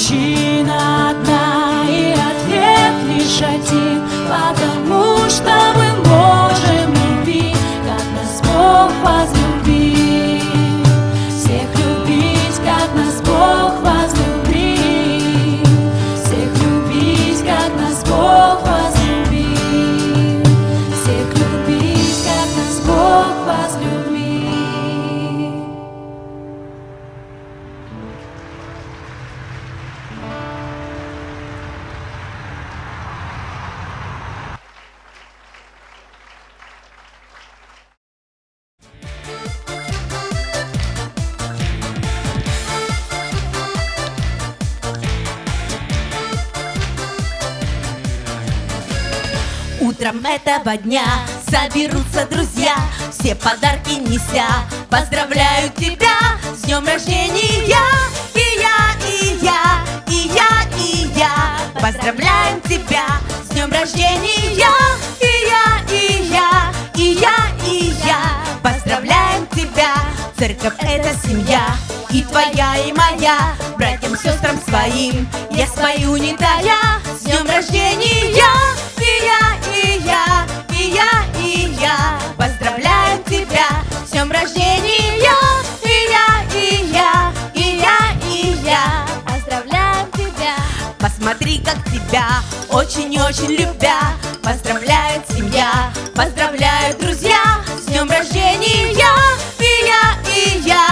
Причина одна и ответ лишь один, потому что мы можем любить, как нас Бог возлюбил. Всех любить, как нас Бог возлюбил. Всех любить, как нас Бог возлюбил. Всех любить, как нас Бог возлюбил. Утром этого дня соберутся друзья, все подарки неся, поздравляют тебя с днем рождения. И я, и я, и я, и я поздравляем тебя с днем рождения. И я, и я, и я, и я поздравляем тебя. Церковь — это семья, и твоя, и моя. Братьям, сестрам своим я спою, не тая, с днем рождения. И я, и я, и я, и я поздравляем тебя с днем рождения. И я, и я, и я, и я поздравляем тебя. Посмотри, как тебя очень-очень любя поздравляет семья, поздравляют друзья с днем рождения. И я, и я,